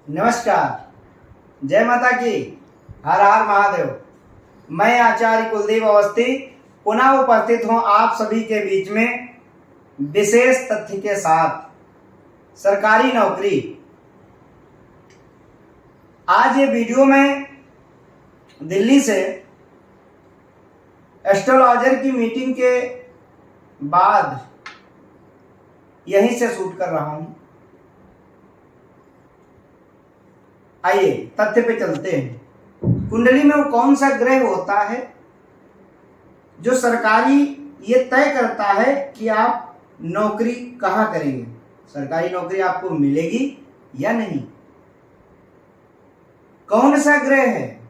नमस्कार। जय माता की। हर हर महादेव। मैं आचार्य कुलदीप अवस्थी पुनः उपस्थित हूं आप सभी के बीच में विशेष तथ्य के साथ। सरकारी नौकरी। आज ये वीडियो मैं दिल्ली से एस्ट्रोलॉजर की मीटिंग के बाद यहीं से शूट कर रहा हूं। आइए तथ्य पे चलते हैं। कुंडली में वो कौन सा ग्रह होता है जो सरकारी ये तय करता है कि आप नौकरी कहाँ करेंगे, सरकारी नौकरी आपको मिलेगी या नहीं। कौन सा ग्रह है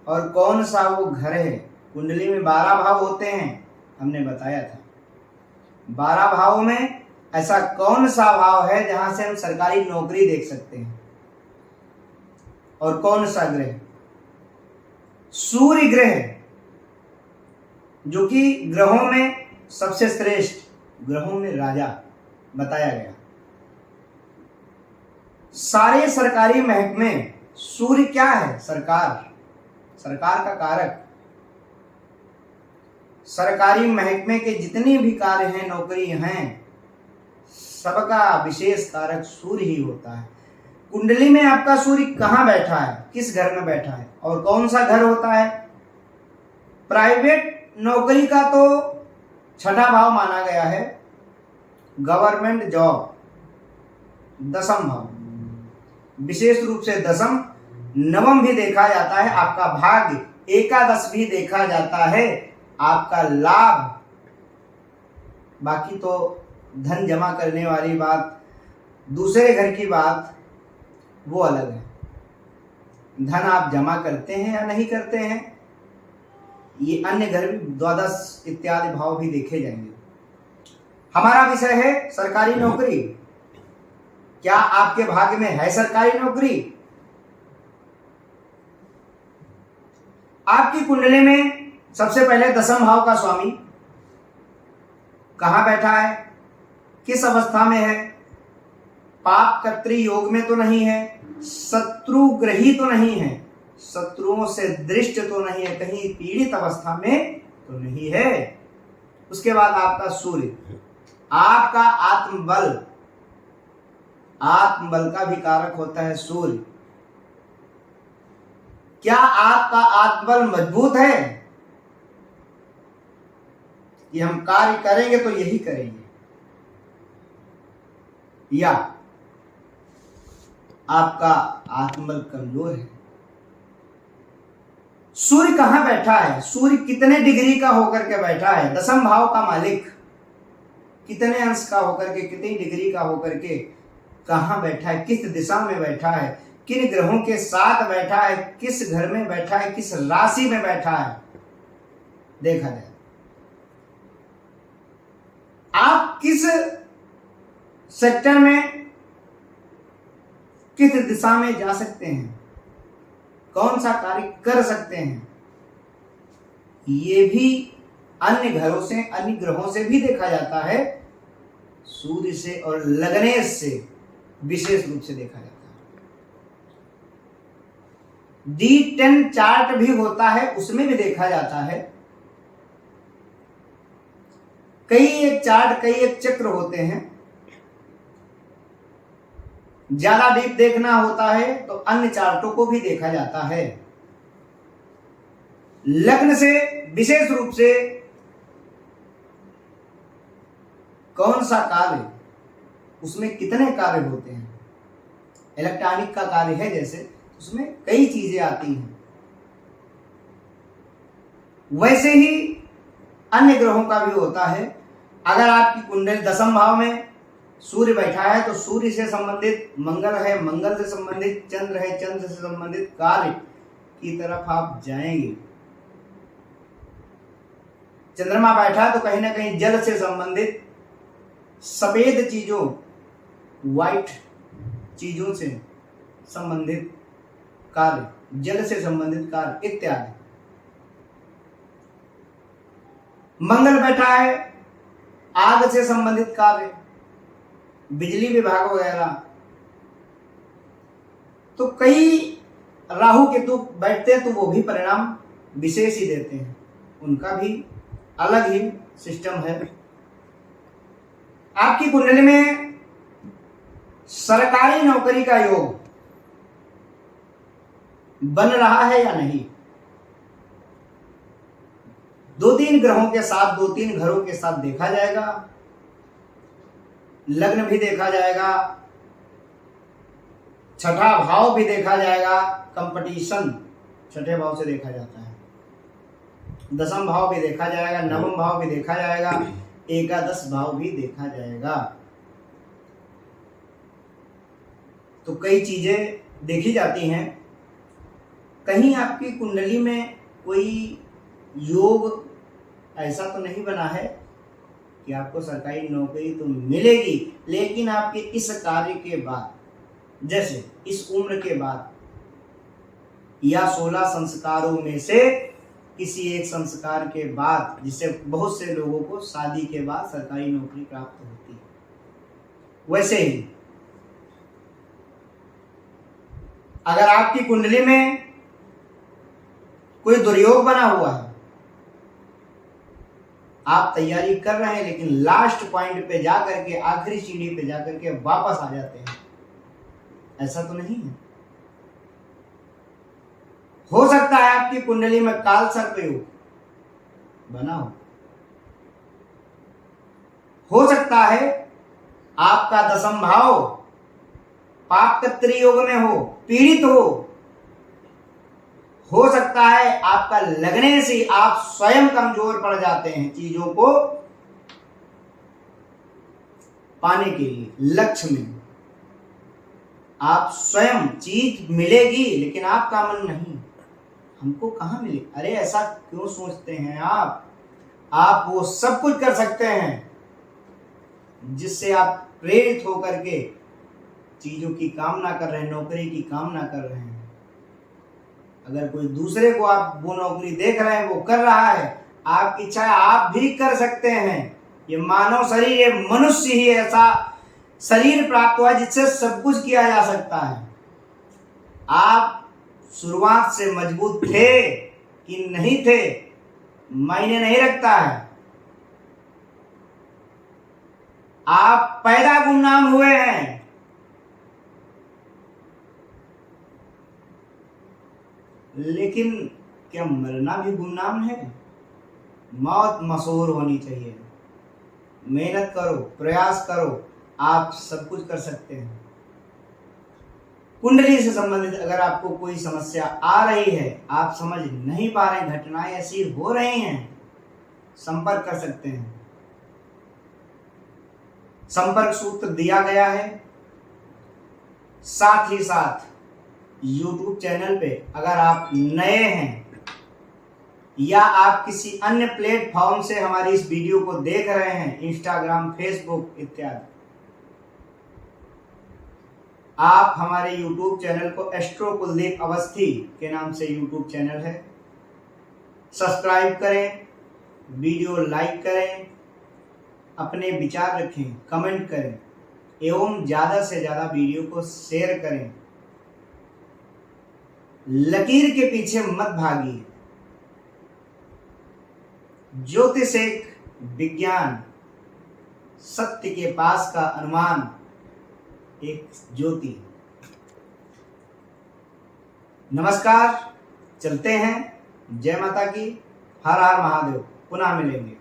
और कौन सा वो घर है। कुंडली में 12 भाव होते हैं, हमने बताया था। 12 भावों में ऐसा कौन सा भाव है जहां से हम सरकारी नौकरी देख सकते हैं और कौन सा ग्रह। सूर्य ग्रह जो कि ग्रहों में सबसे श्रेष्ठ, ग्रहों में राजा बताया गया। सारे सरकारी महकमे सूर्य क्या है? सरकार का कारक। सरकारी महकमे के जितने भी कार्य हैं, नौकरी हैं, सबका विशेष कारक सूर्य ही होता है। कुंडली में आपका सूर्य कहाँ बैठा है, किस घर में बैठा है और कौन सा घर होता है। प्राइवेट नौकरी का तो 6ठा भाव माना गया है, गवर्नमेंट जॉब 10म भाव, विशेष रूप से 10म, 9म भी देखा जाता है। आपका भाग्य, एकादश भी देखा जाता है, आपका लाभ। बाकी तो धन जमा करने वाली बात, दूसरे घर की बात वो अलग है। धन आप जमा करते हैं या नहीं करते हैं, ये अन्य घर भी, द्वादश इत्यादि भाव भी देखे जाएंगे। हमारा विषय है सरकारी नौकरी। क्या आपके भाग्य में है सरकारी नौकरी? आपकी कुंडली में सबसे पहले 10म भाव का स्वामी कहां बैठा है, किस अवस्था में है। पाप कर्तृ योग में तो नहीं है, शत्रु ग्रही तो नहीं है, शत्रुओं से दृष्ट तो नहीं है, कहीं पीड़ित अवस्था में तो नहीं है। उसके बाद आपका सूर्य, आपका आत्मबल का भी कारक होता है सूर्य। क्या आपका आत्मबल मजबूत है कि हम कार्य करेंगे तो यही करेंगे, या आपका आत्मबल कमजोर है। सूर्य कहां बैठा है, सूर्य कितने डिग्री का होकर के बैठा है, 10म भाव का मालिक कितने अंश का होकर के, कितनी डिग्री का होकर के कहां बैठा है, किस दिशा में बैठा है, किन ग्रहों के साथ बैठा है, किस घर में बैठा है, किस राशि में बैठा है, देखा जाए। आप किस सेक्टर में, किस दिशा में जा सकते हैं, कौन सा कार्य कर सकते हैं, ये भी अन्य घरों से, अन्य ग्रहों से भी देखा जाता है। सूर्य से और लग्नेश से विशेष रूप से देखा जाता है। D10 चार्ट भी होता है, उसमें भी देखा जाता है। कई एक चार्ट, कई एक चक्र होते हैं। ज्यादा डीप देखना होता है तो अन्य चार्टों को भी देखा जाता है। लग्न से विशेष रूप से कौन सा कार्य, उसमें कितने कार्य होते हैं। इलेक्ट्रॉनिक का कार्य है जैसे, उसमें कई चीजें आती हैं। वैसे ही अन्य ग्रहों का भी होता है। अगर आपकी कुंडली 10म भाव में सूर्य बैठा है तो सूर्य से संबंधित मंगल है, मंगल से संबंधित चंद्र है, चंद्र से संबंधित कार्य की तरफ आप जाएंगे। चंद्रमा बैठा तो कहीं ना कहीं जल से संबंधित, सफेद चीजों, व्हाइट चीजों से संबंधित कार्य, जल से संबंधित कार्य इत्यादि। मंगल बैठा है, आग से संबंधित कार्य, बिजली विभाग वगैरह, तो कई राहु केतु बैठते हैं तो वो भी परिणाम विशेष ही देते हैं, उनका भी अलग ही सिस्टम है। आपकी कुंडली में सरकारी नौकरी का योग बन रहा है या नहीं, 2-3 ग्रहों के साथ, 2-3 घरों के साथ देखा जाएगा, लग्न भी देखा जाएगा, छठा भाव भी देखा जाएगा, कंपटीशन छठे भाव से देखा जाता है, दसम भाव भी देखा जाएगा, नवम भाव भी देखा जाएगा, एकादश भाव भी देखा जाएगा। तो कई चीजें देखी जाती हैं। कहीं आपकी कुंडली में कोई योग ऐसा तो नहीं बना है कि आपको सरकारी नौकरी तो मिलेगी, लेकिन आपके इस कार्य के बाद, जैसे इस उम्र के बाद या 16 संस्कारों में से किसी एक संस्कार के बाद, जिससे बहुत से लोगों को शादी के बाद सरकारी नौकरी प्राप्त होती है, वैसे ही अगर आपकी कुंडली में कोई दुर्योग बना हुआ है, आप तैयारी कर रहे हैं लेकिन लास्ट पॉइंट पे जाकर के, आखिरी सीढ़ी पे जाकर के वापस आ जाते हैं, ऐसा तो नहीं है। हो सकता है आपकी कुंडली में काल सर्प योग बना हो सकता है आपका दसम भाव पाप कत्री योग में हो, पीड़ित हो सकता है आपका लगने से आप स्वयं कमजोर पड़ जाते हैं चीजों को पाने के लिए। लक्ष्य में आप स्वयं, चीज मिलेगी लेकिन आपका मन नहीं, हमको कहां मिले, अरे ऐसा क्यों सोचते हैं आप वो सब कुछ कर सकते हैं जिससे आप प्रेरित होकर के चीजों की कामना कर रहे हैं, नौकरी की कामना कर रहे हैं। अगर कोई दूसरे को आप वो नौकरी देख रहे हैं, वो कर रहा है, आपकी इच्छा आप भी कर सकते हैं। ये मानव शरीर, ये मनुष्य ही ऐसा शरीर प्राप्त हुआ जिससे सब कुछ किया जा सकता है। आप शुरुआत से मजबूत थे कि नहीं थे मायने नहीं रखता है, आप पैदा गुमनाम हुए हैं, लेकिन क्या मरना भी गुमनाम है? मौत मशहूर होनी चाहिए। मेहनत करो, प्रयास करो, आप सब कुछ कर सकते हैं। कुंडली से संबंधित अगर आपको कोई समस्या आ रही है, आप समझ नहीं पा रहे हैं, घटनाएं ऐसी हो रही हैं, संपर्क कर सकते हैं। संपर्क सूत्र दिया गया है। साथ ही साथ YouTube चैनल पे अगर आप नए हैं या आप किसी अन्य प्लेटफॉर्म से हमारी इस वीडियो को देख रहे हैं, इंस्टाग्राम, फेसबुक इत्यादि, आप हमारे YouTube चैनल को एस्ट्रो कुलदीप अवस्थी के नाम से YouTube चैनल है, सब्सक्राइब करें, वीडियो लाइक करें, अपने विचार रखें, कमेंट करें एवं ज़्यादा से ज़्यादा वीडियो को शेयर करें। लकीर के पीछे मत भागिए। ज्योतिष एक विज्ञान, सत्य के पास का अनुमान, एक ज्योति। नमस्कार, चलते हैं। जय माता की, हर हर महादेव। पुनः मिलेंगे।